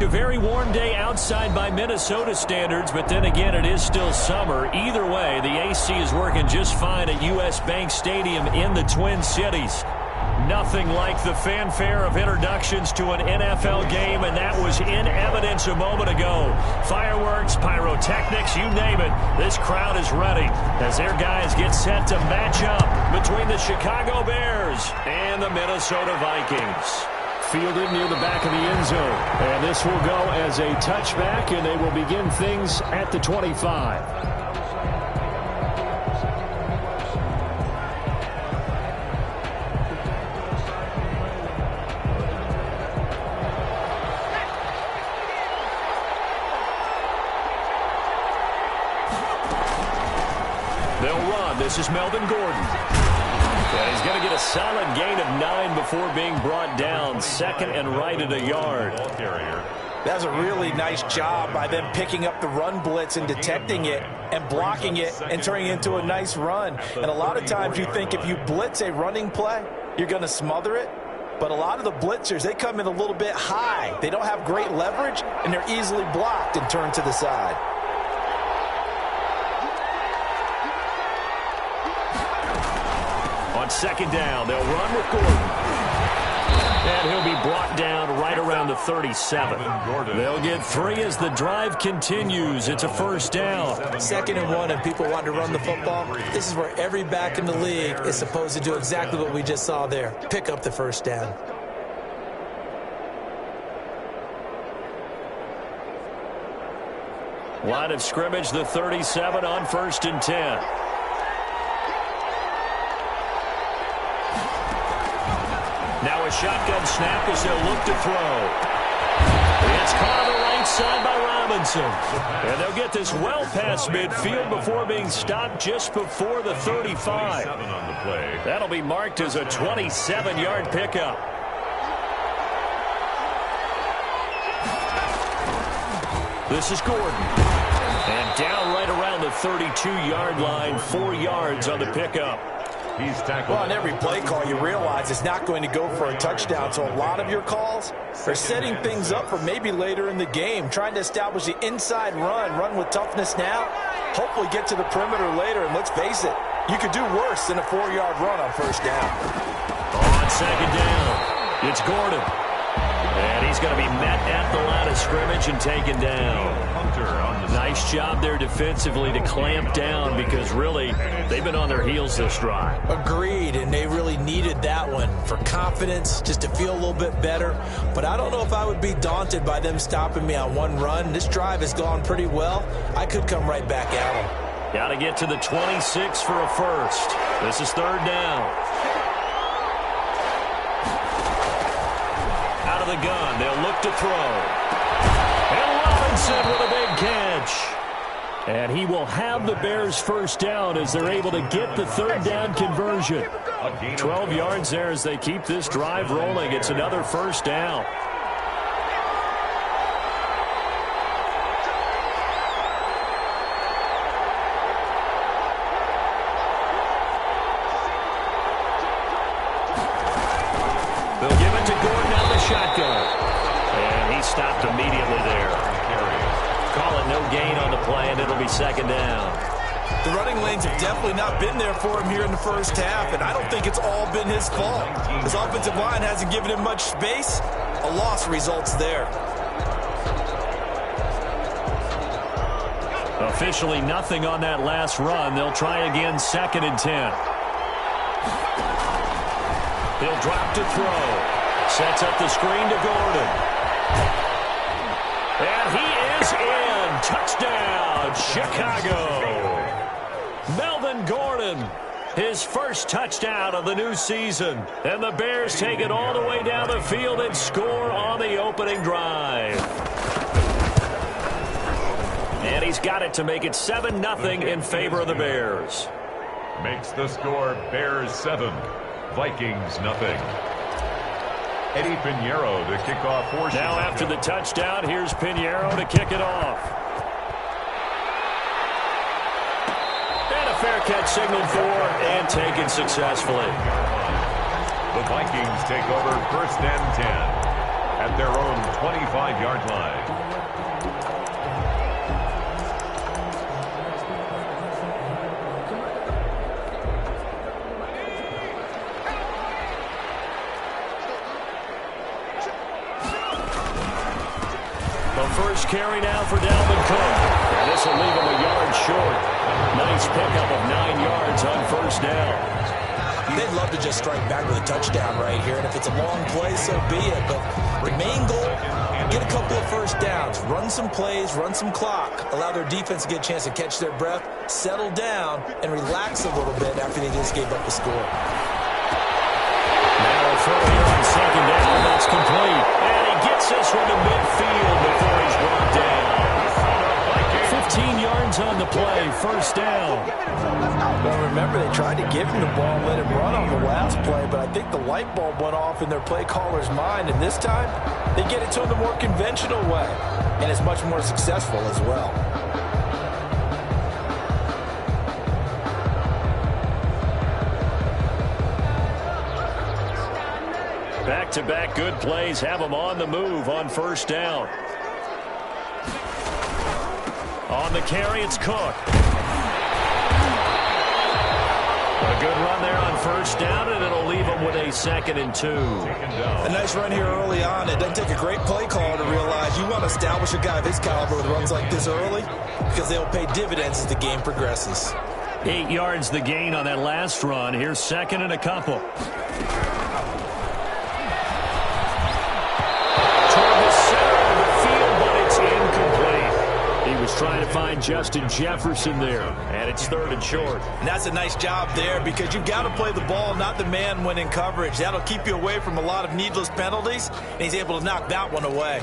A very warm day outside by Minnesota standards, but then again, it is still summer. Either way, the AC is working just fine at U.S. Bank Stadium in the Twin Cities. Nothing like the fanfare of introductions to an NFL game, and that was in evidence a moment ago. Fireworks, pyrotechnics, you name it. This crowd is ready as their guys get set to match up between the Chicago Bears and the Minnesota Vikings. Fielded near the back of the end zone. And this will go as a touchback, and they will begin things at the 25. They'll run. This is Melvin Gordon. And he's going to get a solid gain of 9 before being brought down. Second and right at a yard. That's a really nice job by them picking up the run blitz and detecting it and blocking it and turning it into a nice run. And a lot of times you think if you blitz a running play, you're going to smother it. But a lot of the blitzers, they come in a little bit high. They don't have great leverage, and they're easily blocked and turned to the side. On second down, they'll run with Gordon. And he'll be brought down right around the 37. They'll get 3 as the drive continues. It's a first down. 2nd and 1, and people want to run the football. This is where every back in the league is supposed to do exactly what we just saw there. Pick up the first down. Line of scrimmage, the 37 on 1st and 10. Now a shotgun snap as they'll look to throw. It's caught on the right side by Robinson. And they'll get this well past midfield before being stopped just before the 35. That'll be marked as a 27-yard pickup. This is Gordon. And down right around the 32-yard line, 4 yards on the pickup. He's tackled. Well, on every play call, you realize it's not going to go for a touchdown. So a lot of your calls are setting things up for maybe later in the game, trying to establish the inside run with toughness now, hopefully get to the perimeter later. And let's face it, you could do worse than a 4-yard run on first down. On second down, it's Gordon. And he's going to be met at the line of scrimmage and taken down. Nice job there defensively to clamp down because really they've been on their heels this drive. Agreed, and they really needed that one for confidence, just to feel a little bit better. But I don't know if I would be daunted by them stopping me on one run. This drive has gone pretty well. I could come right back at them. Got to get to the 26 for a first. This is 3rd down. Out of the gun, they'll look to throw. And Robinson with a big catch. And he will have the Bears first down as they're able to get the 3rd down conversion. 12 yards there as they keep this drive rolling. It's another first down. They'll give it to Gordon out of the shotgun. And he stopped immediately there. Call it no gain on the play, and it'll be 2nd down. The running lanes have definitely not been there for him here in the first half, and I don't think it's all been his fault. His offensive line hasn't given him much space. A loss results there. Officially nothing on that last run. They'll try again 2nd and 10. He'll drop to throw. Sets up the screen to Gordon. And he is in. Touchdown, Chicago. Melvin Gordon, his first touchdown of the new season. And the Bears take it all the way down the field and score on the opening drive. And he's got it to make it 7-0 in favor of the Bears. Makes the score Bears 7, Vikings 0. Eddie Pinheiro to kick off for Chicago. Now after the touchdown, here's Pinheiro to kick it off. And a fair catch signaled for and taken successfully. The Vikings take over 1st and 10 at their own 25-yard line. First carry now for Dalvin Cook. And this will leave him a yard short. Nice pickup of 9 yards on first down. They'd love to just strike back with a touchdown right here. And if it's a long play, so be it. But the main goal, get a couple of first downs. Run some plays, run some clock. Allow their defense to get a chance to catch their breath, settle down, and relax a little bit after they just gave up the score. Now a throw here on second down. That's complete. And he gets this one to midfield before he's brought down. 15 yards on the play. First down. Well, remember, they tried to give him the ball and let him run on the last play, but I think the light bulb went off in their play caller's mind, and this time they get it to him the more conventional way, and it's much more successful as well. Back-to-back good plays have them on the move on first down. On the carry, it's Cook. A good run there on first down, and it'll leave them with a 2nd and 2. A nice run here early on. It doesn't take a great play caller to realize you want to establish a guy of his caliber with runs like this early because they'll pay dividends as the game progresses. 8 yards the gain on that last run. Here's 2nd and a couple. Trying to find Justin Jefferson there, and it's 3rd and short. And that's a nice job there because you've got to play the ball, not the man when in coverage. That'll keep you away from a lot of needless penalties, and he's able to knock that one away.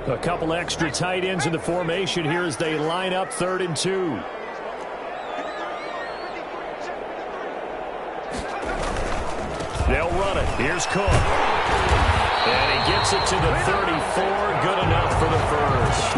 A couple extra tight ends in the formation here as they line up 3rd and 2. They'll run it. Here's Cook. And he gets it to the 34. Good enough for the first.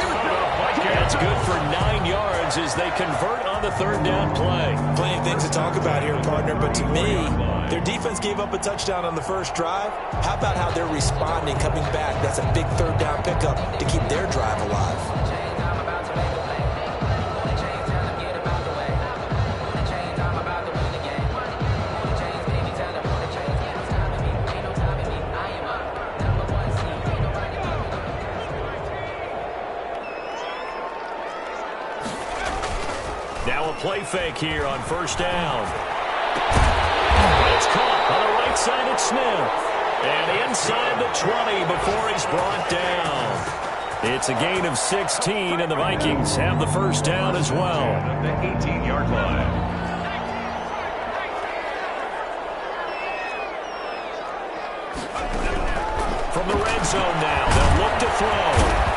That's good for 9 yards as they convert on the 3rd down play. Plenty of things to talk about here, partner, but to me, their defense gave up a touchdown on the first drive. How about how they're responding, coming back? That's a big 3rd down pickup to keep their drive alive. Now a play fake here on first down. It's caught on the right side at Smith. And inside the 20 before he's brought down. It's a gain of 16, and the Vikings have the first down as well. At the 18-yard line. From the red zone now, they'll look to throw.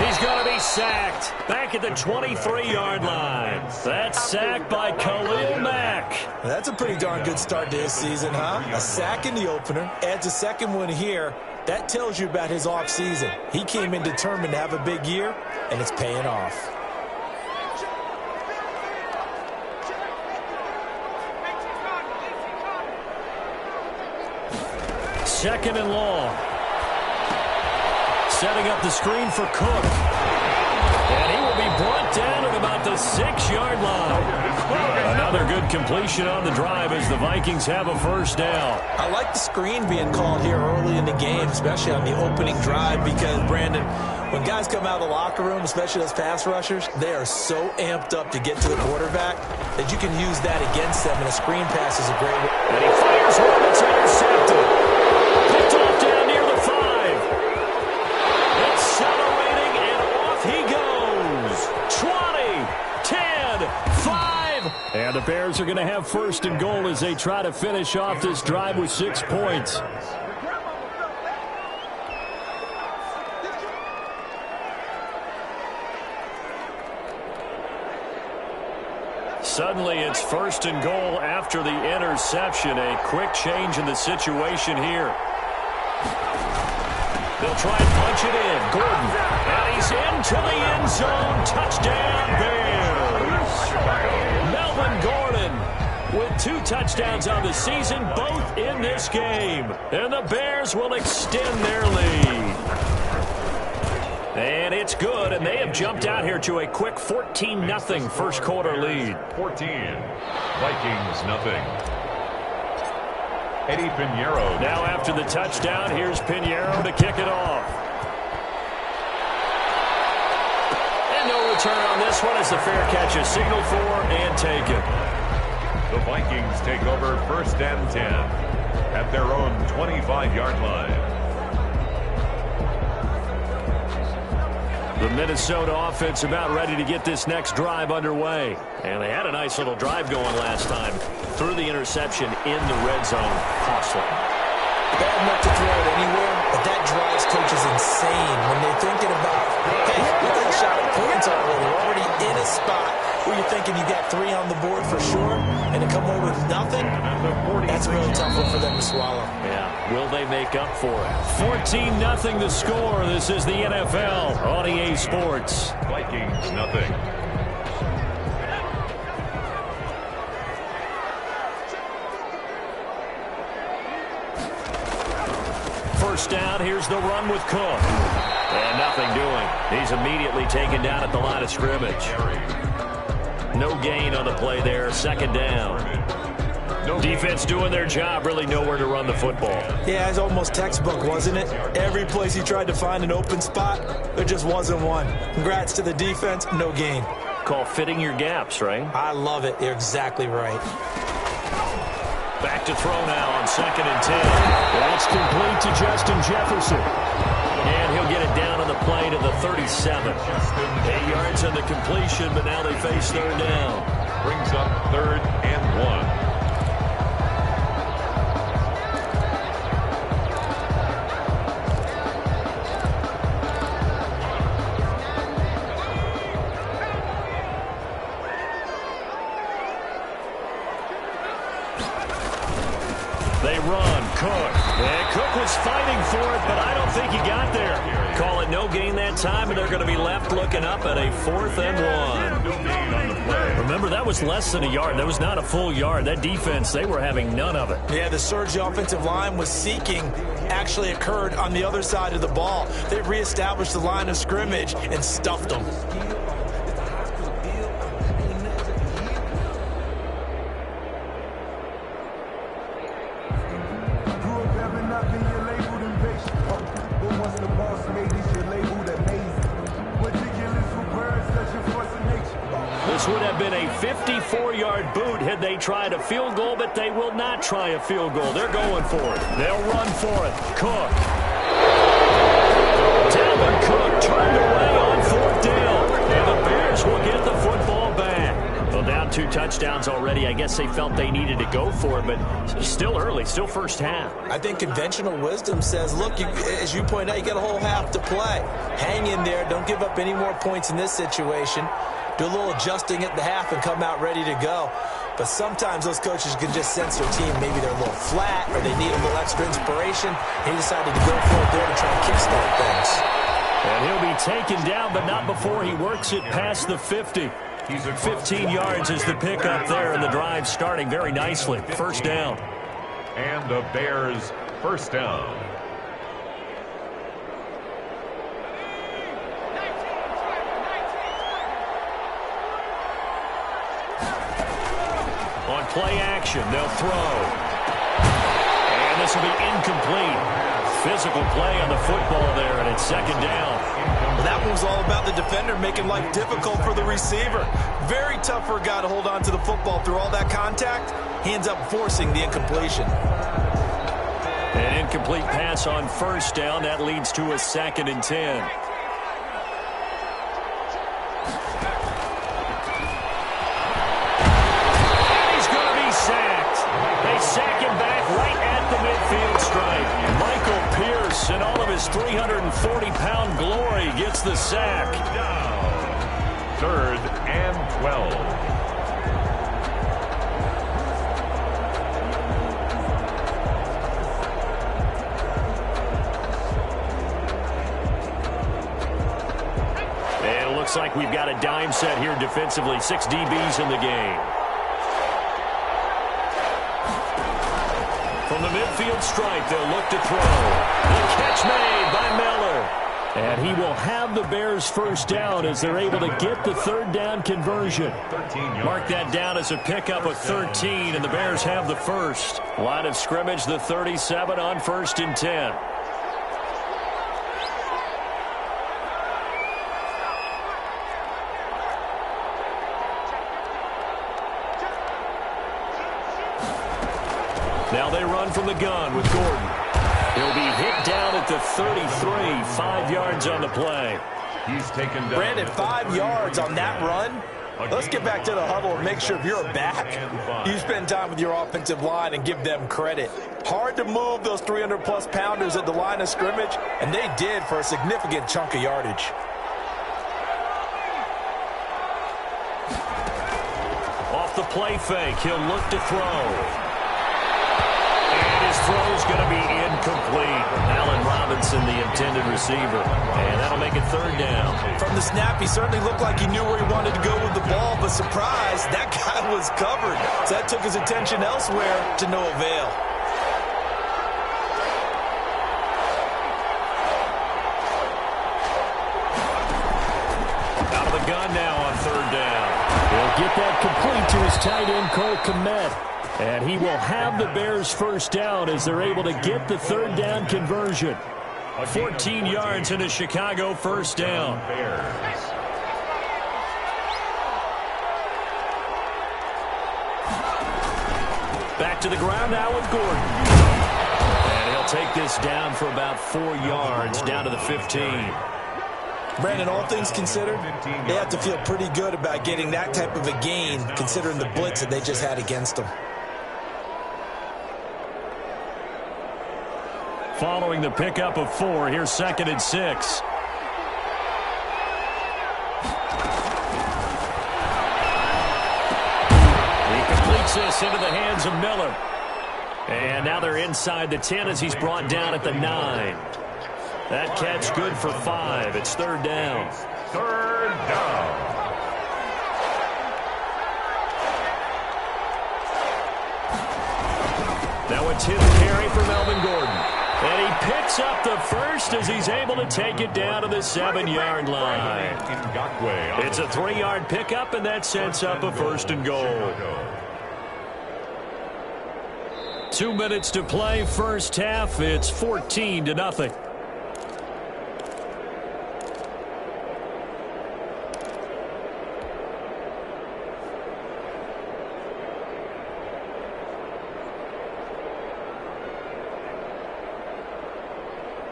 He's going to be sacked back at the 23-yard line. That's sacked by Khalil Mack. That's a pretty darn good start to his season, huh? A sack in the opener, adds a second one here. That tells you about his offseason. He came in determined to have a big year, and it's paying off. Second and long. Setting up the screen for Cook. And he will be brought down at about the 6-yard line. Another good completion on the drive as the Vikings have a first down. I like the screen being called here early in the game, especially on the opening drive, because, Brandon, when guys come out of the locker room, especially those pass rushers, they are so amped up to get to the quarterback that you can use that against them, and a screen pass is a great way. And he fires one that's intercepted. Picked off down near the 5. Accelerating, and off he goes. 20, 10, 5. And the Bears are going to have first and goal as they try to finish off this drive with 6 points. Suddenly it's first and goal after the interception. A quick change in the situation here. They'll try and punch it in. Gordon. And he's into the end zone. Touchdown, Bears. Melvin Gordon with 2 touchdowns on the season, both in this game. And the Bears will extend their lead. And it's good, and they have jumped out here to a quick 14-0 first quarter lead. 14, Vikings nothing. Eddie Pinheiro. Now after the touchdown, here's Pinheiro to kick it off. And no return on this one as the fair catch is signaled for and taken. The Vikings take over 1st and 10 at their own 25-yard line. The Minnesota offense about ready to get this next drive underway. And they had a nice little drive going last time. Threw the interception in the red zone. Costly. Bad enough to throw it anywhere, but that drives coaches insane when they're thinking about, hey, we got a shot at points already. We're already in a spot where you're thinking you got 3 on the board for sure, and to come away with nothing, that's a really tough one for them to swallow. Yeah, will they make up for it? 14-0 the score. This is the NFL on EA Sports. Vikings nothing. First down, here's the run with Cook. And nothing doing. He's immediately taken down at the line of scrimmage. No gain on the play there. Second down. Defense doing their job. Really nowhere to run the football. Yeah, it's almost textbook, wasn't it? Every place he tried to find an open spot, there just wasn't one. Congrats to the defense. No gain. Call fitting your gaps, right? I love it. You're exactly right. Back to throw now on 2nd and 10. That's complete to Justin Jefferson. And he'll get it down on the play to the 37. 8 yards on the completion, but now they face 3rd down. Brings up 3rd and 1. They run. Cook. And Cook was fighting for it, but I don't think he got there. Call it no gain that time, and they're going to be left looking up at a 4th and 1. Remember, that was less than a yard. That was not a full yard. That defense, they were having none of it. Yeah, the surge the offensive line was seeking actually occurred on the other side of the ball. They reestablished the line of scrimmage and stuffed them. This would have been a 54-yard boot had they tried a field goal, but they will not try a field goal. They're going for it. They'll run for it. Cook. Dalvin Cook turned away on 4th down. And the Bears will get the football back. Well, down 2 touchdowns already. I guess they felt they needed to go for it, but still early, still first half. I think conventional wisdom says, look, as you point out, you got a whole half to play. Hang in there. Don't give up any more points in this situation. Do a little adjusting at the half and come out ready to go. But sometimes those coaches can just sense their team. Maybe they're a little flat or they need a little extra inspiration. He decided to go for it there to try and kickstart things. And he'll be taken down, but not before he works it past the 50. 15 yards is the pickup there, and the drive starting very nicely. First down. And the Bears first down. On play action, they'll throw. And this will be incomplete. Physical play on the football there, and it's 2nd down. Well, that one was all about the defender making life difficult for the receiver. Very tough for a guy to hold on to the football through all that contact. He ends up forcing the incompletion. An incomplete pass on first down. That leads to a 2nd and 10. Sack him back right at the midfield stripe. Michael Pierce, in all of his 340-pound glory, gets the sack. Down. 3rd and 12. And it looks like we've got a dime set here defensively. 6 DBs in the game. From the midfield stripe, they'll look to throw. The catch made by Miller. And he will have the Bears first down as they're able to get the third down conversion. Mark that down as a pickup of 13, and the Bears have the first. Line of scrimmage, the 37 on 1st and 10. Now they run from the gun with Gordon. He'll be hit down at the 33, 5 yards on the play. He's taken down. Brandon, 5 yards on that run. Let's get back to the huddle and make sure if you're a back, you spend time with your offensive line and give them credit. Hard to move those 300-plus pounders at the line of scrimmage, and they did for a significant chunk of yardage. Off the play fake, he'll look to throw. His throw's going to be incomplete. Allen Robinson, the intended receiver. And that'll make it third down. From the snap, he certainly looked like he knew where he wanted to go with the ball, but surprise, that guy was covered. So that took his attention elsewhere to no avail. Out of the gun now on third down. He'll get that complete to his tight end, Cole Kmet. And he will have the Bears first down as they're able to get the third down conversion. 14 yards into Chicago first down. Back to the ground now with Gordon. And he'll take this down for about 4 yards, down to the 15. Brandon, all things considered, they have to feel pretty good about getting that type of a gain, considering the blitz that they just had against them. Following the pickup of 4, here's 2nd and 6. He completes this into the hands of Miller. And now they're inside the 10 as he's brought down at the 9. That catch good for 5. It's third down. Third down. Now a 10th carry for Melvin Gordon. And he picks up the first as he's able to take it down to the 7-yard line. It's a 3-yard pickup, and that sets up a first and goal. 2 minutes to play, first half. It's 14-0.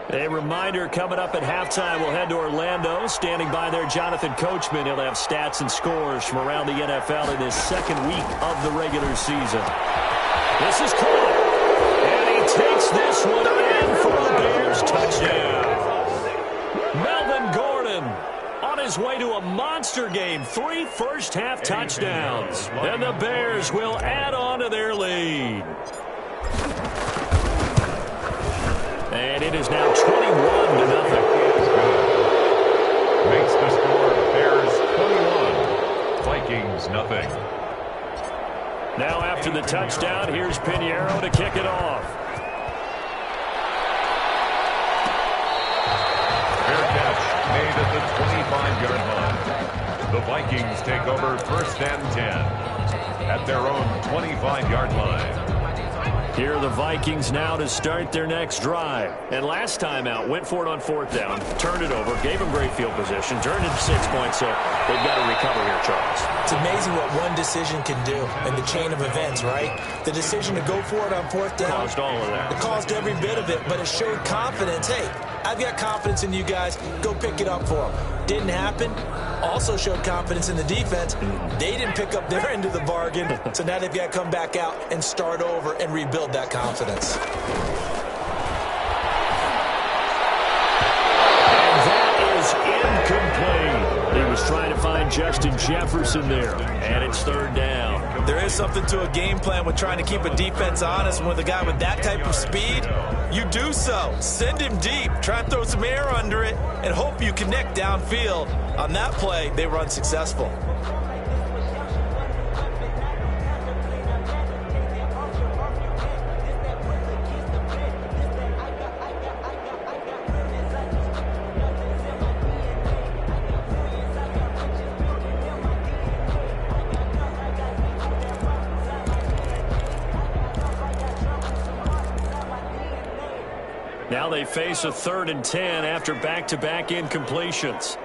A reminder, coming up at halftime, we'll head to Orlando. Standing by there, Jonathan Coachman. He'll have stats and scores from around the NFL in his second week of the regular season. This is caught. And he takes this one in for the Bears touchdown. Melvin Gordon on his way to a monster game. 3 first-half touchdowns. And the Bears will add on to their lead. And it is now 21-0. Makes the score Bears 21, Vikings nothing. Now after the touchdown, here's Pinheiro to kick it off. Fair catch made at the 25-yard line. The Vikings take over 1st and 10 at their own 25-yard line. Here are the Vikings now to start their next drive. And last time out, went for it on 4th down, turned it over, gave them great field position, turned it to 6 points, so they've got to recover here, Charles. It's amazing what one decision can do in the chain of events, right? The decision to go for it on 4th down. Caused all of that. It caused every bit of it, but it showed confidence. Hey, I've got confidence in you guys. Go pick it up for them. Didn't happen. Also showed confidence in the defense. They didn't pick up their end of the bargain, so now they've got to come back out and start over and rebuild that confidence. And that is incomplete. He was trying to find Justin Jefferson there, and it's third down. There is something to a game plan with trying to keep a defense honest. And with a guy with that type of speed, you do so. Send him deep. Try and throw some air under it and hope you connect downfield. On that play, they were unsuccessful. Now they face a 3rd and 10 after back-to-back incompletions.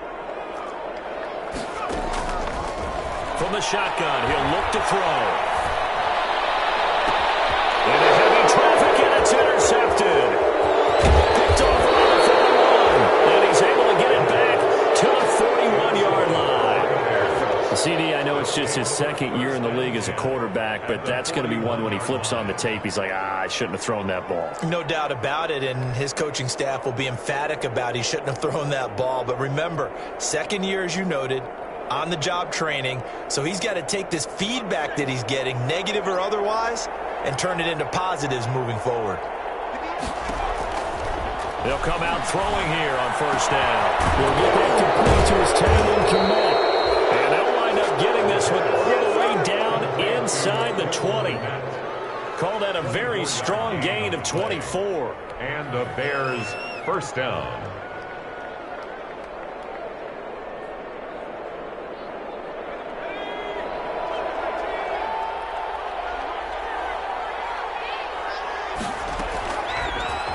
From the shotgun, he'll look to throw. Into heavy traffic, and it's intercepted. Picked off around the 41, and he's able to get it back to the 41-yard line. CD, I know it's just his 2nd year in the league as a quarterback, but that's going to be one when he flips on the tape, he's like, I shouldn't have thrown that ball. No doubt about it, and his coaching staff will be emphatic about he shouldn't have thrown that ball. But remember, 2nd year, as you noted, on-the-job training, so he's got to take this feedback that he's getting, negative or otherwise, and turn it into positives moving forward. They'll come out throwing here on 1st down. He'll get that complete to his tight end commit. And they'll wind up getting this one all the way down inside the 20. Call that a very strong gain of 24. And the Bears' 1st down.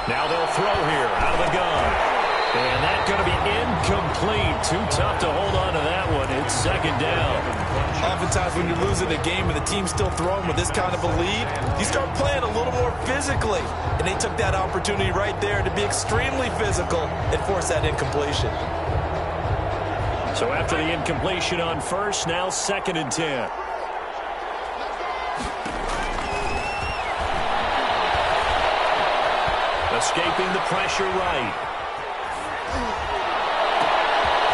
Now they'll throw here out of the gun. And that's going to be incomplete. Too tough to hold on to that one. It's 2nd down. Oftentimes when you're losing a game and the team's still throwing with this kind of a lead, you start playing a little more physically. And they took that opportunity right there to be extremely physical and force that incompletion. So after the incompletion on 1st, now 2nd and 10. Escaping the pressure right.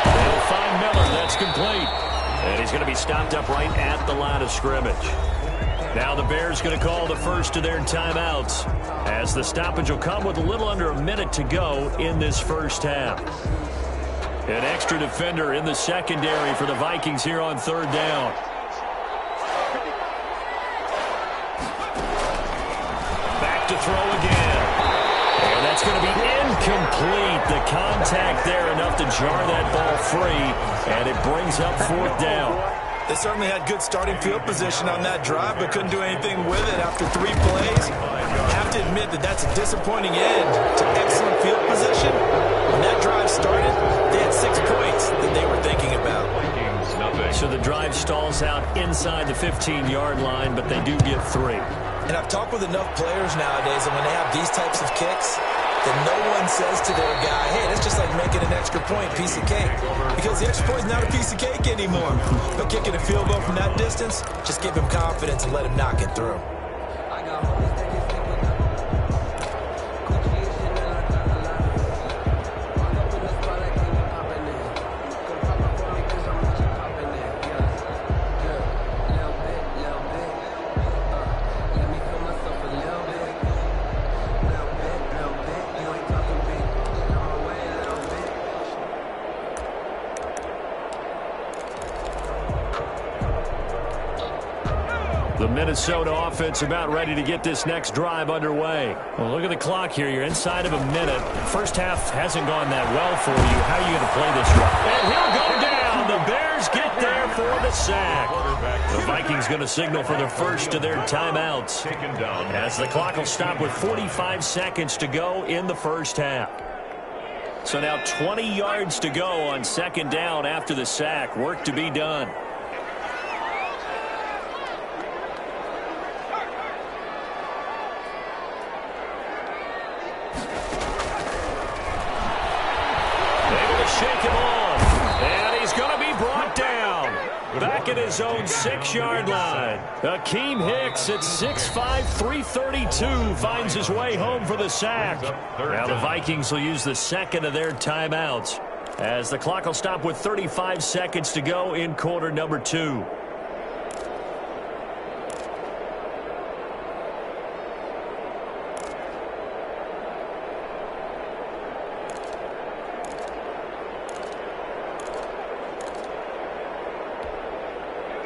They'll find Miller. That's complete. And he's going to be stopped up right at the line of scrimmage. Now the Bears going to call the first of their timeouts, as the stoppage will come with a little under a minute to go in this 1st half. An extra defender in the secondary for the Vikings here on 3rd down. Back to throw again. And that's going to be incomplete. The contact there enough to jar that ball free, and it brings up 4th down. They certainly had good starting field position on that drive, but couldn't do anything with it after 3 plays. I have to admit that that's a disappointing end to excellent field position. When that drive started, they had 6 points that they were thinking about. So the drive stalls out inside the 15-yard line, but they do get 3. And I've talked with enough players nowadays, and when they have these types of kicks, that no one says to their guy, hey, that's just like making an extra point, piece of cake. Because the extra point is not a piece of cake anymore. But kicking a field goal from that distance, just give him confidence and let him knock it through. The Minnesota offense about ready to get this next drive underway. Well, look at the clock here. You're inside of a minute. First half hasn't gone that well for you. How are you going to play this drive? And he'll go down. The Bears get there for the sack. The Vikings going to signal for the first of their timeouts, as the clock will stop with 45 seconds to go in the 1st half. So now 20 yards to go on 2nd down after the sack. Work to be done. Shake him off, and he's going to be brought down back at his own 6-yard line. Akeem Hicks at 6'5", 332 finds his way home for the sack. Now the Vikings will use the 2nd of their timeouts, as the clock will stop with 35 seconds to go in quarter number 2.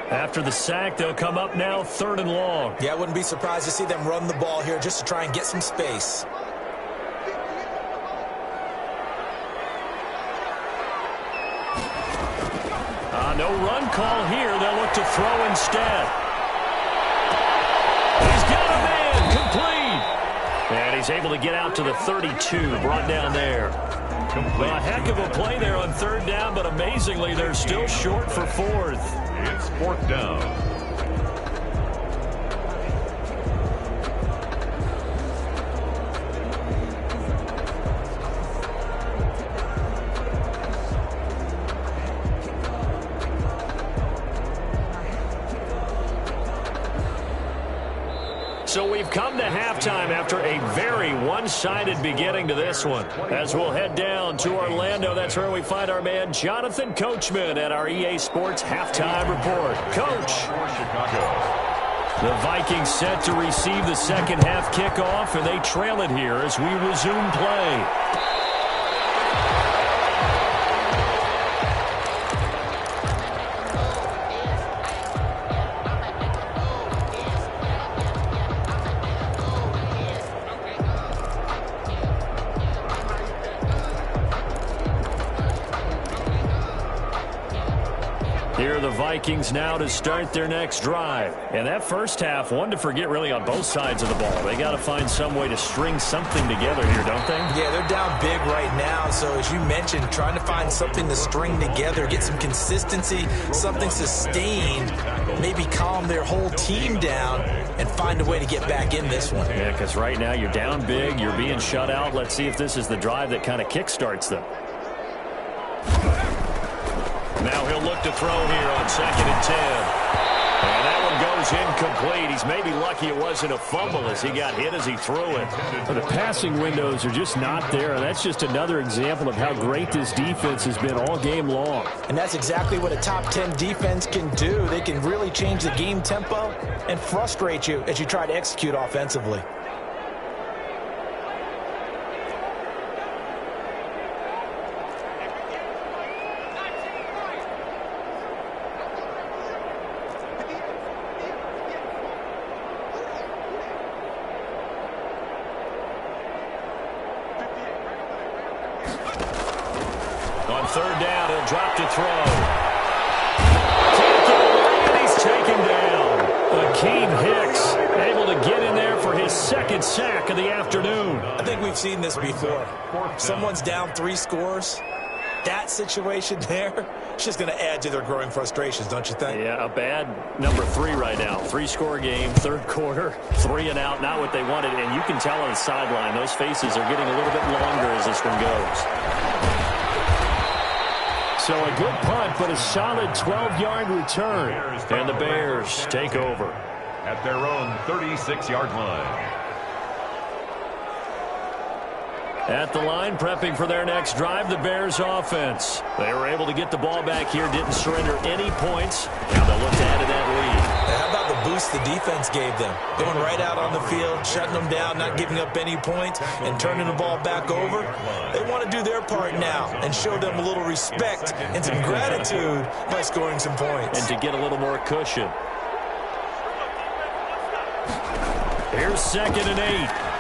After the sack, they'll come up now 3rd and long. Yeah, I wouldn't be surprised to see them run the ball here just to try and get some space. No run call here. They'll look to throw instead. He's got a man complete. And he's able to get out to the 32, brought down there. Well, a heck of a play there on third down, but amazingly, they're still short for fourth. It's fourth down. So we've come to halftime after a very one-sided beginning to this one. As we'll head down to Orlando, that's where we find our man Jonathan Coachman at our EA Sports Halftime Report. Coach. The Vikings set to receive the second half kickoff, and they trail it here as we resume play. Here are the Vikings now to start their next drive. And that first half, one to forget really on both sides of the ball. They got to find some way to string something together here, don't they? Yeah, they're down big right now. So as you mentioned, trying to find something to string together, get some consistency, something sustained, maybe calm their whole team down and find a way to get back in this one. Yeah, because right now you're down big, you're being shut out. Let's see if this is the drive that kind of kickstarts them. Now he'll look to throw here on 2nd and 10. And that one goes incomplete. He's maybe lucky it wasn't a fumble as he got hit as he threw it. The passing windows are just not there, and that's just another example of how great this defense has been all game long. And that's exactly what a top 10 defense can do. They can really change the game tempo and frustrate you as you try to execute offensively. On third down, he'll drop to throw. And he's taken down. Akeem Hicks able to get in there for his second sack of the afternoon. I think we've seen this before. Someone's down 3 scores. That situation there, it's just going to add to their growing frustrations, don't you think? Yeah, a bad number 3 right now. 3-score game, third quarter, 3 and out, not what they wanted. And you can tell on the sideline, those faces are getting a little bit longer as this one goes. So a good punt, but a solid 12-yard return. And the Bears take over at their own 36-yard line. At the line, prepping for their next drive, the Bears offense. They were able to get the ball back here, didn't surrender any points. Now they'll look to add to that lead. How about the boost the defense gave them? Going right out on the field, shutting them down, not giving up any points, and turning the ball back over. They want to do their part now and show them a little respect and some gratitude by scoring some points. And to get a little more cushion. Here's 2nd and 8.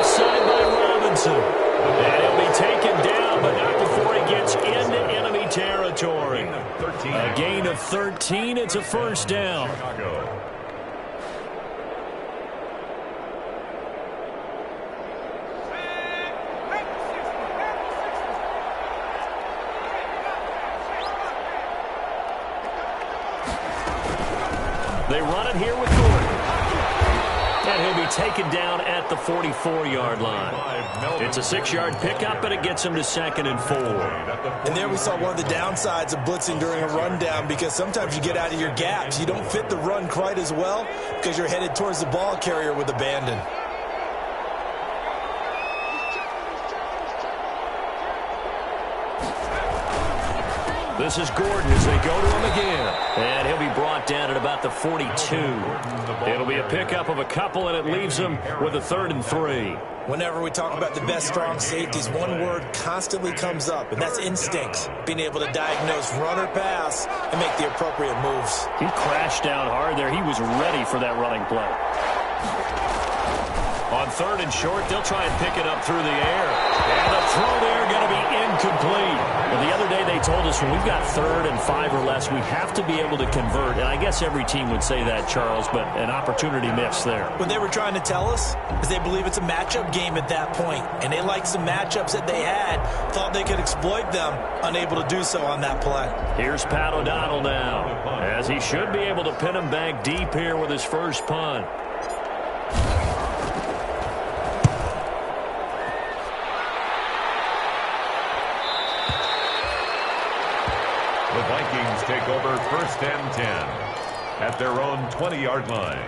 Side by Robinson. And he'll be taken down, but not before he gets into enemy territory. A gain of 13. It's a first down. They run it here with Gordon. And he'll be taken down at the 44-yard line. It's a 6-yard pickup, but it gets him to 2nd and 4. And there we saw one of the downsides of blitzing during a rundown, because sometimes you get out of your gaps. You don't fit the run quite as well because you're headed towards the ball carrier with abandon. This is Gordon as they go to him again. And he'll be brought down at about the 42. It'll be a pickup of a couple, and it leaves him with a 3rd and 3. Whenever we talk about the best strong safeties, one word constantly comes up, and that's instincts. Being able to diagnose run or pass and make the appropriate moves. He crashed down hard there. He was ready for that running play. On 3rd and short, they'll try and pick it up through the air. And the throw there going to be incomplete. Well, the other day they told us when we've got 3rd and 5 or less, we have to be able to convert. And I guess every team would say that, Charles, but an opportunity missed there. What they were trying to tell us is they believe it's a matchup game at that point. And they liked some matchups that they had, thought they could exploit them, unable to do so on that play. Here's Pat O'Donnell now, as he should be able to pin him back deep here with his first punt. The Vikings take over 1st and 10 at their own 20-yard line.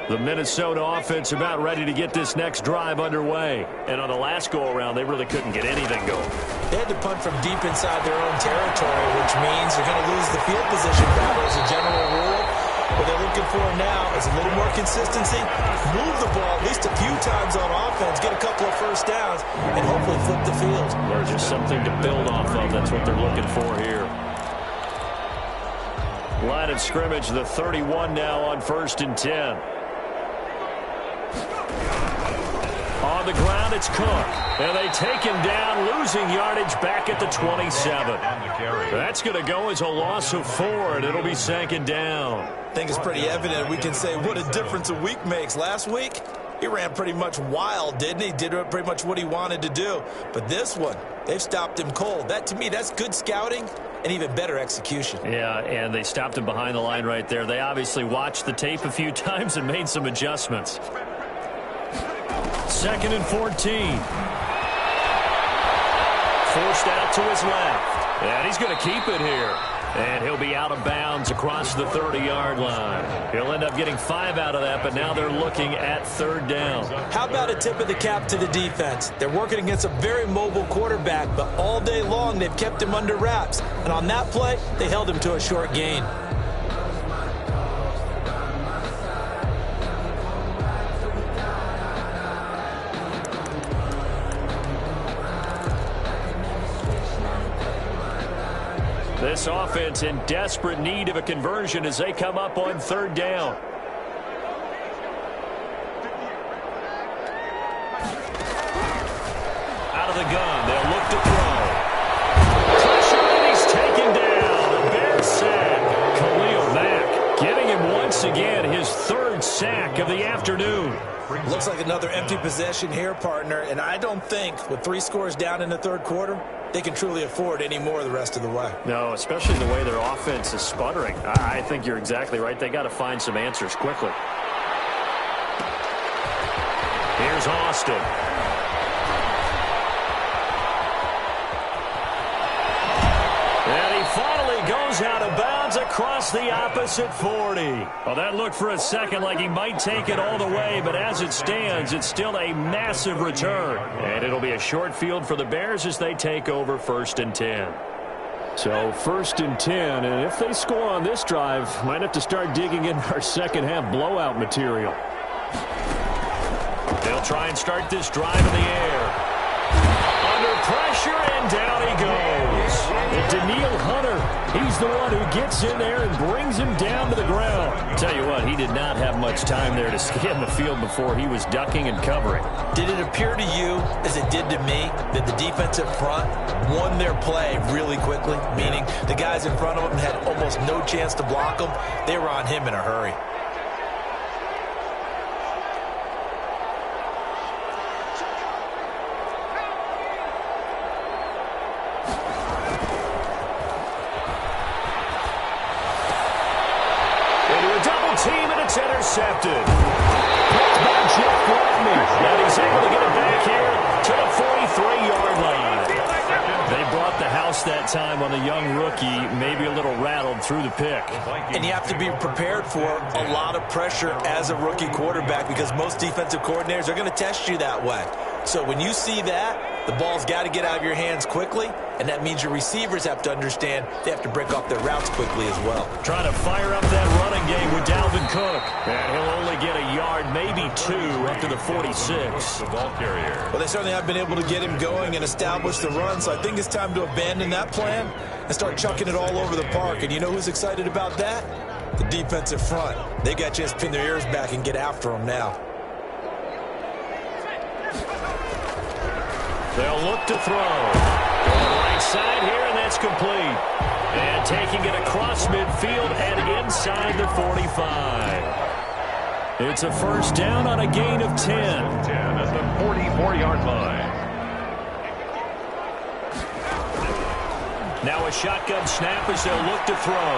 The Minnesota offense about ready to get this next drive underway. And on the last go-around, they really couldn't get anything going. They had to punt from deep inside their own territory, which means they're going to lose the field position battle as a general rule. What they're looking for now is a little more consistency, move the ball at least a few times on offense, get a couple of first downs, and hopefully flip the field. There's just something to build off of. That's what they're looking for here. Line of scrimmage, the 31 now on 1st and 10. On the ground, it's Cook. And they take him down, losing yardage back at the 27. That's going to go as a loss of 4, and it'll be 2nd down. I think it's pretty evident. We can say what a difference a week makes. Last week, he ran pretty much wild, didn't he? Did pretty much what he wanted to do. But this one, they've stopped him cold. That, to me, that's good scouting and even better execution. Yeah, and they stopped him behind the line right there. They obviously watched the tape a few times and made some adjustments. 2nd and 14. Forced out to his left. And he's going to keep it here. And he'll be out of bounds across the 30-yard line. He'll end up getting 5 out of that, but now they're looking at 3rd down. How about a tip of the cap to the defense? They're working against a very mobile quarterback, but all day long they've kept him under wraps. And on that play, they held him to a short gain. This offense in desperate need of a conversion as they come up on 3rd down. Out of the gun, they'll look to throw. Pressure, and he's taken down. A Bears sack. Khalil Mack getting him once again his 3rd sack of the afternoon. Looks like another empty possession here, partner, and I don't think with 3 scores down in the 3rd quarter, they can truly afford any more the rest of the way. No, especially the way their offense is sputtering. I think you're exactly right. They got to find some answers quickly. Here's Austin. And he finally goes out of bounds across the opposite 40. Well, that looked for a second like he might take it all the way, but as it stands, it's still a massive return. And it'll be a short field for the Bears as they take over 1st and 10. So 1st and 10, and if they score on this drive, might have to start digging in our second half blowout material. They'll try and start this drive in the air. Under pressure, and down he goes. And Daniil Hunter, he's the one who gets in there and brings him down to the ground. Tell you what, he did not have much time there to scan the field before he was ducking and covering. Did it appear to you, as it did to me, that the defensive front won their play really quickly? Meaning the guys in front of them had almost no chance to block them. They were on him in a hurry. It's intercepted. Picked by Jeff Gladney. And he's able to get it back here to the 43-yard line. They brought the house that time on the young rookie, maybe a little rattled through the pick. And you have to be prepared for a lot of pressure as a rookie quarterback because most defensive coordinators are going to test you that way. So when you see that, The ball's got to get out of your hands quickly, and that means your receivers have to understand they have to break off their routes quickly as well. Trying to fire up that running game with Dalvin Cook. And he'll only get a yard, maybe 2, up to the 46. The ball carrier. Well, they certainly have been able to get him going and establish the run, so I think it's time to abandon that plan and start chucking it all over the park. And you know who's excited about that? The defensive front. They got a chance to pin their ears back and get after him now. They'll look to throw. On the right side here, and that's complete. And taking it across midfield and inside the 45. It's a first down on a gain of 10. 10 at the 44-yard line. Now a shotgun snap as they'll look to throw.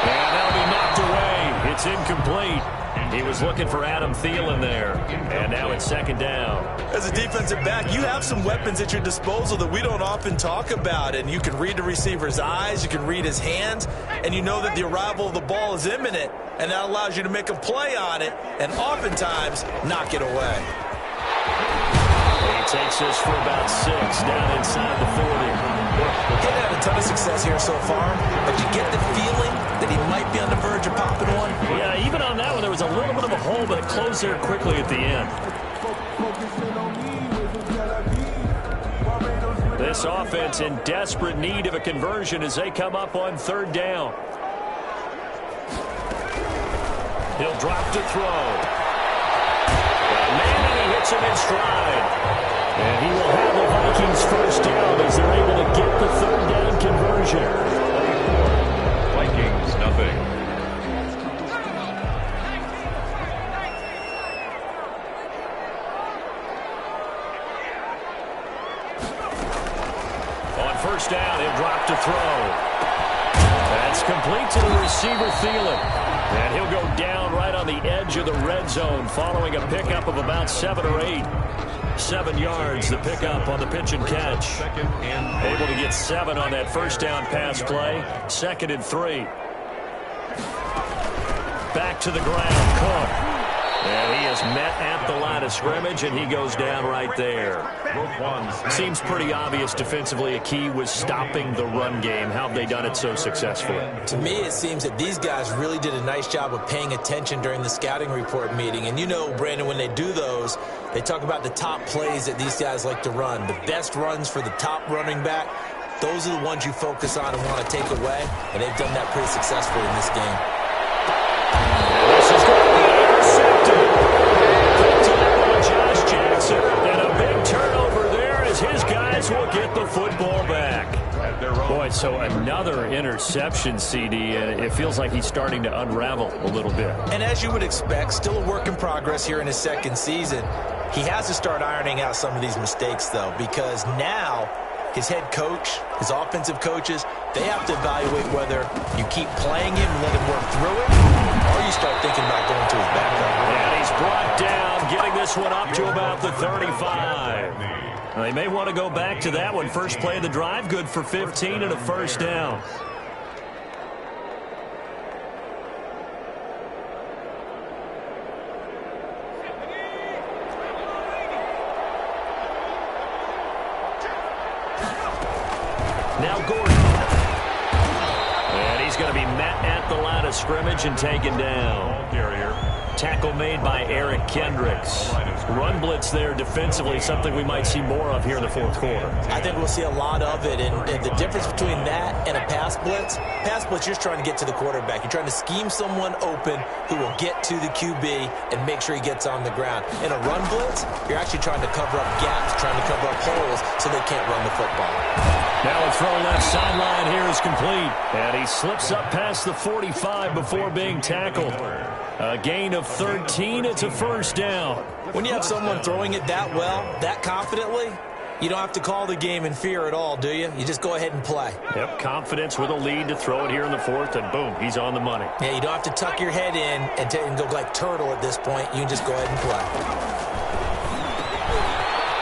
And that'll be knocked away. It's incomplete. He was looking for Adam Thielen there. And now it's second down. As a defensive back, you have some weapons at your disposal that we don't often talk about. And you can read the receiver's eyes, you can read his hands, and you know that the arrival of the ball is imminent. And that allows you to make a play on it and oftentimes knock it away. He takes this for about 6 down inside the 40. He's had a ton of success here so far, but you get the feeling that he might be on the verge of popping one. Yeah, even on that one, there was a little bit of a hole, but it closed there quickly at the end. This offense in desperate need of a conversion as they come up on third down. He'll drop to throw. And he hits him in stride. And he will have the Vikings first down as they're able to get the third down conversion. Vikings, nothing. On first down, he'll drop to throw. That's complete to the receiver, Thielen. And he'll go down right on the edge of the red zone following a pickup of about 7 or 8. 7 yards, the pickup on the pitch and catch. Able to get 7 on that first down pass play. 2nd and 3. Back to the ground, Cook. And he is met at the line of scrimmage, and he goes down right there. Seems pretty obvious defensively a key was stopping the run game. How have they done it so successfully? To me, it seems that these guys really did a nice job of paying attention during the scouting report meeting. And you know, Brandon, when they do those, they talk about the top plays that these guys like to run. The best runs for the top running back, those are the ones you focus on and want to take away. And they've done that pretty successfully in this game. This is going to be intercepted. Picked up by Josh Jackson. And a big turnover there as his guys will get the football back. Boy, so another interception, CD, and it feels like he's starting to unravel a little bit. And as you would expect, still a work in progress here in his second season. He has to start ironing out some of these mistakes, though, because now his head coach, his offensive coaches, they have to evaluate whether you keep playing him and let him work through it, or you start thinking about going to his backup. And he's brought down, getting this one up to about the 35. They may want to go back to that one. First play of the drive, good for 15 and a first down. Now Gordon. And he's going to be met at the line of scrimmage and taken down. Tackle made by Eric Kendricks. Run blitz there defensively, something we might see more of here in the fourth quarter. I think we'll see a lot of it, and the difference between that and a pass blitz, you're just trying to get to the quarterback. You're trying to scheme someone open who will get to the QB and make sure he gets on the ground. In a run blitz, you're actually trying to cover up gaps, trying to cover up holes so they can't run the football. Now a throw left sideline here is complete. And he slips up past the 45 before being tackled. A gain of 13. It's a first down. When you have someone throwing it that well, that confidently, you don't have to call the game in fear at all, do you? You just go ahead and play. Yep, confidence with a lead to throw it here in the fourth, and boom, he's on the money. Yeah, you don't have to tuck your head in and go like turtle at this point. You can just go ahead and play.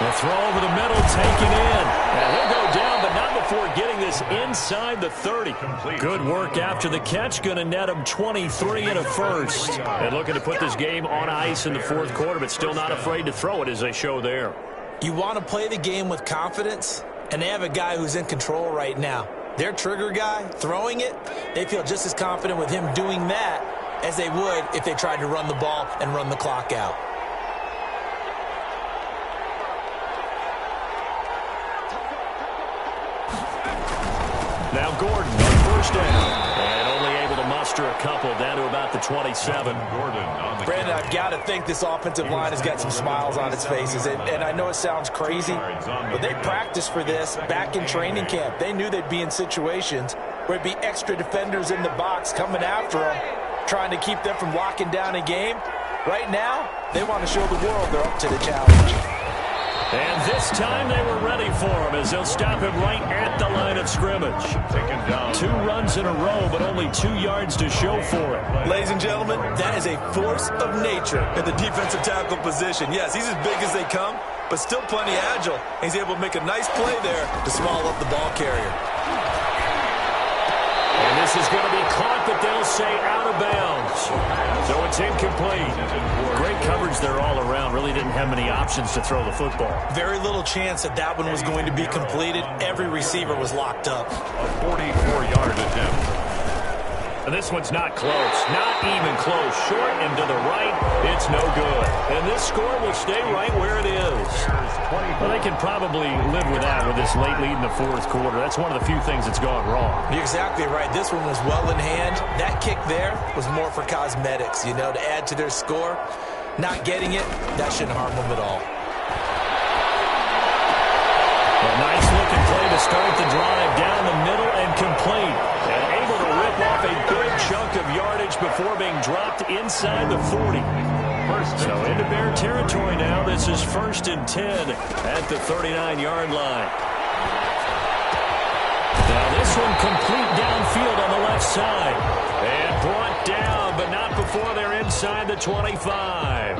The throw over the middle, taken in. And he'll go down, but not before getting this inside the 30. Good work after the catch. Going to net him 23 and a first. And looking to put this game on ice in the fourth quarter, but still not afraid to throw it as they show there. You want to play the game with confidence, and they have a guy who's in control right now. Their trigger guy, throwing it, they feel just as confident with him doing that as they would if they tried to run the ball and run the clock out. Now Gordon on first down. And only able to muster a couple down to about the 27. Brandon, I've got to think this offensive line has got some smiles on its faces. And I know it sounds crazy, but they practiced for this back in training camp. They knew they'd be in situations where it'd be extra defenders in the box coming after them, trying to keep them from locking down a game. Right now, they want to show the world they're up to the challenge. And this time they were ready for him as they'll stop him right at the line of scrimmage. Taken down. 2 runs in a row, but only 2 yards to show for it. Ladies and gentlemen, that is a force of nature at the defensive tackle position. Yes, he's as big as they come, but still plenty agile. He's able to make a nice play there to swallow up the ball carrier. And this is going to be caught, but they'll say out of bounds. So it's incomplete. Great coverage there all around. Really didn't have many options to throw the football. Very little chance that that one was going to be completed. Every receiver was locked up. A 44-yard attempt. And this one's not close. Not even close. Short and to the right. It's no good. And this score will stay right where it is. Well, they can probably live with that with this late lead in the fourth quarter. That's one of the few things that's gone wrong. You're exactly right. This one was well in hand. That kick there was more for cosmetics, you know, to add to their score. Not getting it, that shouldn't harm them at all. A nice looking play to start the drive down the middle and complete. And able to rip off a good chunk of yardage before being dropped inside the 40. So into Bear territory now. This is 1st and 10 at the 39-yard line. Now this one complete downfield on the left side. And brought down, but not before they're inside the 25.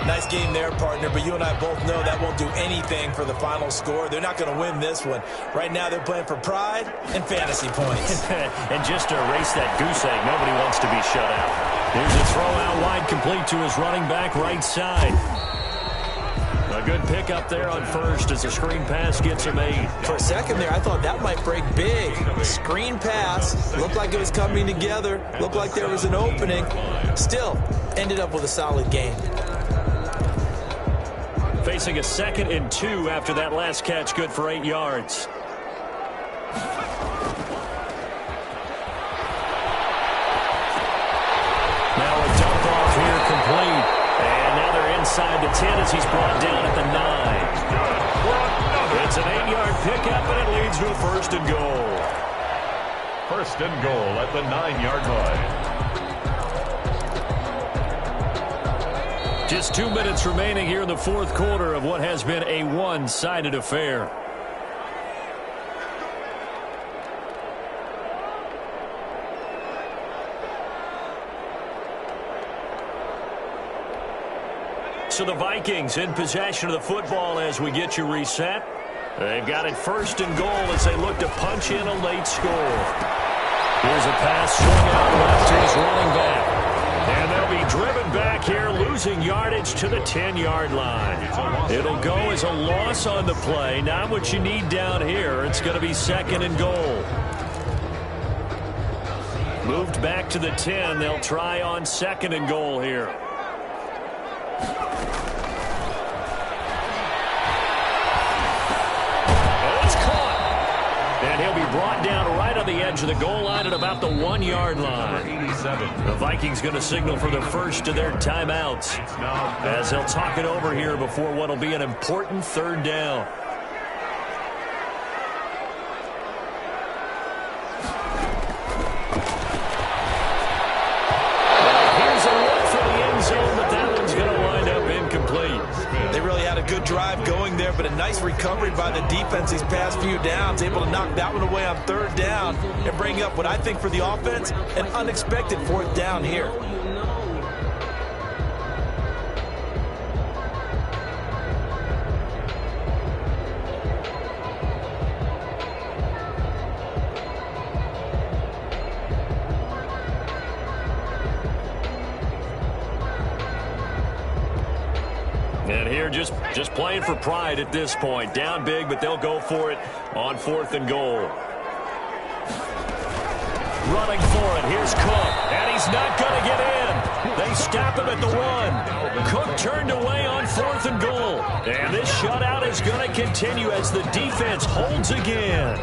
Nice game there, partner, but you and I both know that won't do anything for the final score. They're not going to win this one. Right now they're playing for pride and fantasy points. And just to erase that goose egg, nobody wants to be shut out. Here's a throw out wide, complete to his running back right side. A good pickup there on first as the screen pass gets him 8. For a second there, I thought that might break big. Screen pass, looked like it was coming together, looked like there was an opening. Still, ended up with a solid game. Facing a 2nd and 2 after that last catch, good for 8 yards. Now a dump off here complete. And now they're inside the 10 as he's brought down at the 9. It's an 8-yard pickup, and it leads to a 1st and goal. 1st and goal at the 9-yard line. Just 2 minutes remaining here in the fourth quarter of what has been a one-sided affair. So the Vikings in possession of the football as we get you reset. They've got it 1st and goal as they look to punch in a late score. Here's a pass swung out left to his running back. And they'll be driven back here, losing yardage to the 10-yard line. It'll go as a loss on the play. Not what you need down here. It's going to be 2nd and goal. Moved back to the 10. They'll try on 2nd and goal here. And it's caught. And he'll be brought down right on the edge of the goal line at about the 1-yard line. The Vikings going to signal for the first of their timeouts as they'll talk it over here before what will be an important 3rd down. Here's a look for the end zone, but that one's going to wind up incomplete. They really had a good drive going there, but a nice recovery by the defense these past few downs, able to knock that one away on 3rd down and bring up what I think for the offense, an unexpected 4th down here. And here they're just playing for pride at this point. Down big, but they'll go for it on 4th and goal. Running for it. Here's Cook. And he's not going to get in. They stop him at the 1. Cook turned away on 4th and goal. And this shutout is going to continue as the defense holds again.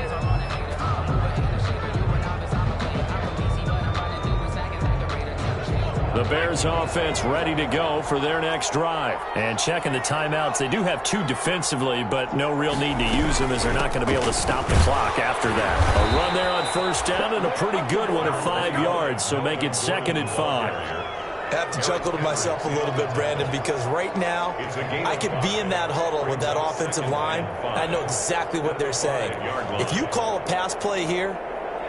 The Bears offense ready to go for their next drive. And checking the timeouts, they do have 2 defensively, but no real need to use them as they're not going to be able to stop the clock after that. A run there on 1st down and a pretty good one at 5 yards, so make it 2nd and 5. I have to chuckle to myself a little bit, Brandon, because right now I could be in that huddle with that offensive line. I know exactly what they're saying. If you call a pass play here,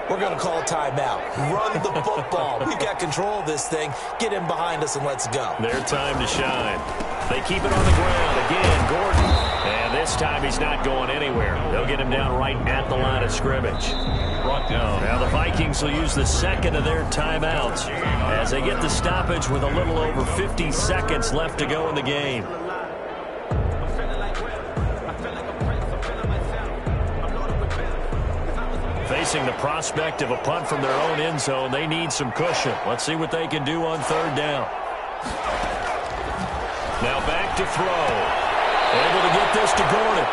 we're going to call a timeout. Run the football. We've got control of this thing. Get in behind us and let's go. Their time to shine. They keep it on the ground. Again, Gordon. And this time he's not going anywhere. They'll get him down right at the line of scrimmage. Brought down. Now the Vikings will use the 2nd of their timeouts as they get the stoppage with a little over 50 seconds left to go in the game. Facing the prospect of a punt from their own end zone, they need some cushion. Let's see what they can do on 3rd down. Now back to throw. Able to get this to Gordon.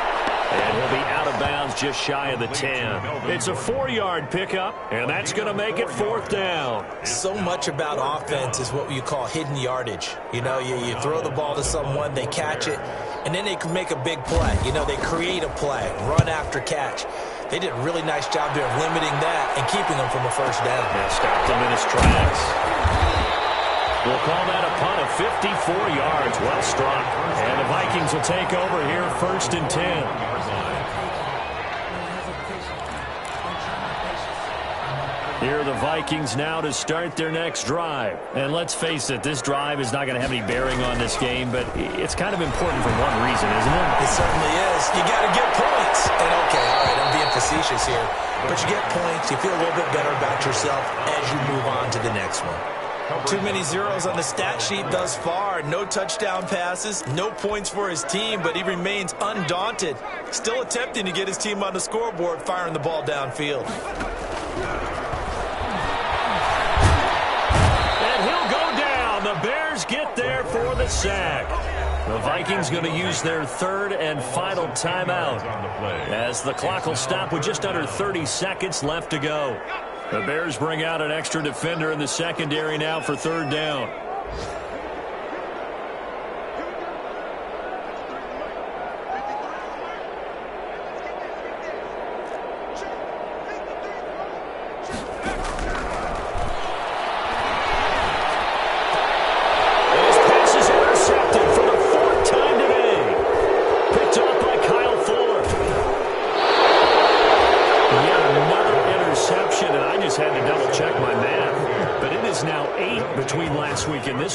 And he'll be out of bounds just shy of the 10. It's a 4-yard pickup, and that's going to make it 4th down. So much about offense is what you call hidden yardage. You know, you throw the ball to someone, they catch it, and then they can make a big play. You know, they create a play, run after catch. They did a really nice job there of limiting that and keeping them from a 1st down. And stopped him in his tracks. We'll call that a punt of 54 yards. Well struck. And the Vikings will take over here 1st and 10. Here are the Vikings now to start their next drive. And let's face it, this drive is not going to have any bearing on this game, but it's kind of important for one reason, isn't it? It certainly is. You got to get points. And okay, all right, I'm being facetious here, but you get points, you feel a little bit better about yourself as you move on to the next one. Too many zeros on the stat sheet thus far. No touchdown passes, no points for his team, but he remains undaunted. Still attempting to get his team on the scoreboard, firing the ball downfield. The Bears get there for the sack. The Vikings going to use their 3rd and final timeout as the clock will stop with just under 30 seconds left to go. The Bears bring out an extra defender in the secondary now for 3rd down.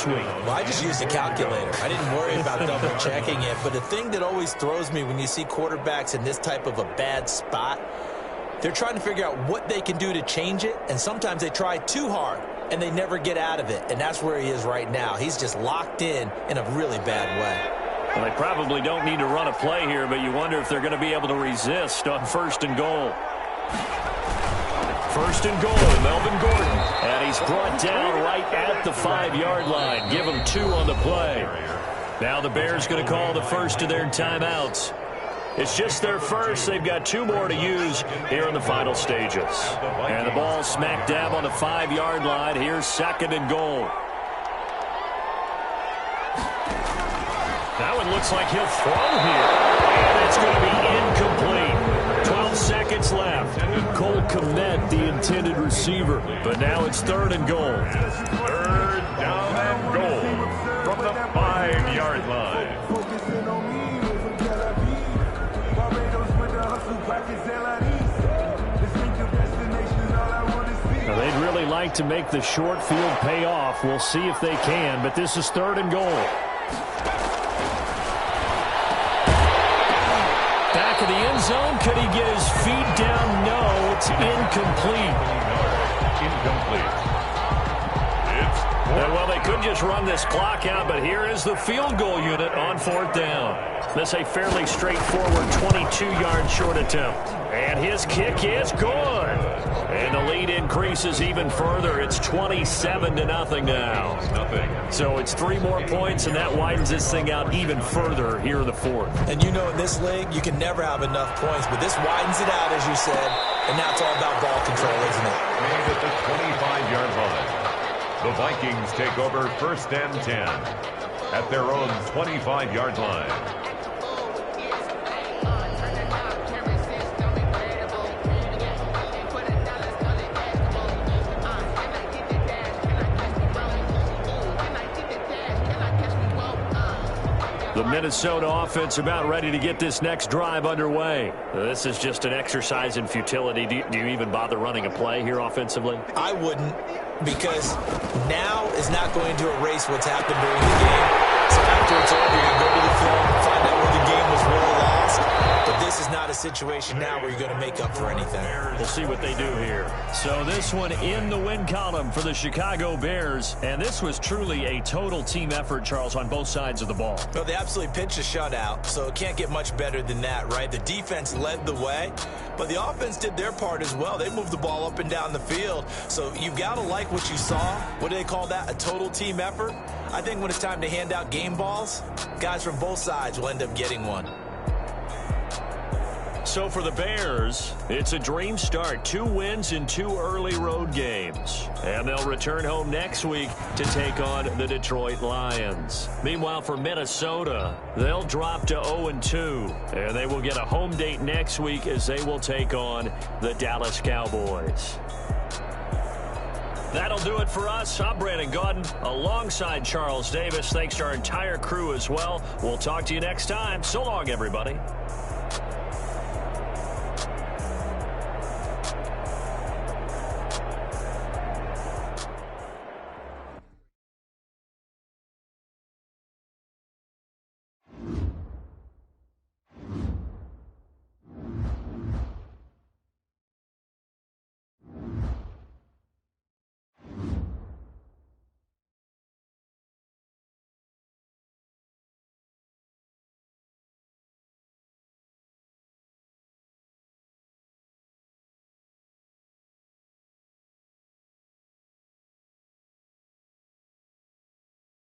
Well, I just used a calculator. I didn't worry about double checking it. But the thing that always throws me when you see quarterbacks in this type of a bad spot, they're trying to figure out what they can do to change it. And sometimes they try too hard and they never get out of it. And that's where he is right now. He's just locked in a really bad way. Well, they probably don't need to run a play here, but you wonder if they're going to be able to resist on 1st and goal. 1st and goal, Melvin Gordon. And he's brought down right at the 5-yard line. Give him 2 on the play. Now the Bears going to call the first of their timeouts. It's just their first. They've got 2 more to use here in the final stages. And the ball smack dab on the 5-yard line. Here's 2nd and goal. Now it looks like he'll throw here. And it's going to be incomplete. 12 seconds left. Cole Kmet, the intended receiver. But now it's 3rd and goal. 3rd down and goal from the 5-yard line. Now they'd really like to make the short field pay off. We'll see if they can, but this is 3rd and goal. Back of the end zone. Could he get his feet down? No, it's incomplete. Incomplete. It's Well, they could just run this clock out, but here is the field goal unit on 4th down. This a fairly straightforward 22-yard short attempt. And his kick is good. And the lead increases even further. It's 27-0 now. So it's 3 more points, and that widens this thing out even further here in the 4th. And you know in this league, you can never have enough points, but this widens it out, as you said. And now it's all about ball control, isn't it? Made at the 25-yard line. The Vikings take over 1st and 10 at their own 25-yard line. The Minnesota offense about ready to get this next drive underway. This is just an exercise in futility. Do you even bother running a play here offensively? I wouldn't, because now is not going to erase what's happened during the game. So after it's over, you're going to go to the film and find out where the game was really lost. But this is not a situation now where you're going to make up for anything. We'll see what they do here. So this one in the win column for the Chicago Bears. And this was truly a total team effort, Charles, on both sides of the ball. Well, they absolutely pitched a shutout, so it can't get much better than that, right? The defense led the way, but the offense did their part as well. They moved the ball up and down the field. So you've got to like what you saw. What do they call that? A total team effort? I think when it's time to hand out game balls, guys from both sides will end up getting one. So for the Bears, it's a dream start. 2 wins in 2 early road games. And they'll return home next week to take on the Detroit Lions. Meanwhile, for Minnesota, they'll drop to 0-2. And they will get a home date next week as they will take on the Dallas Cowboys. That'll do it for us. I'm Brandon Gaudin alongside Charles Davis. Thanks to our entire crew as well. We'll talk to you next time. So long, everybody.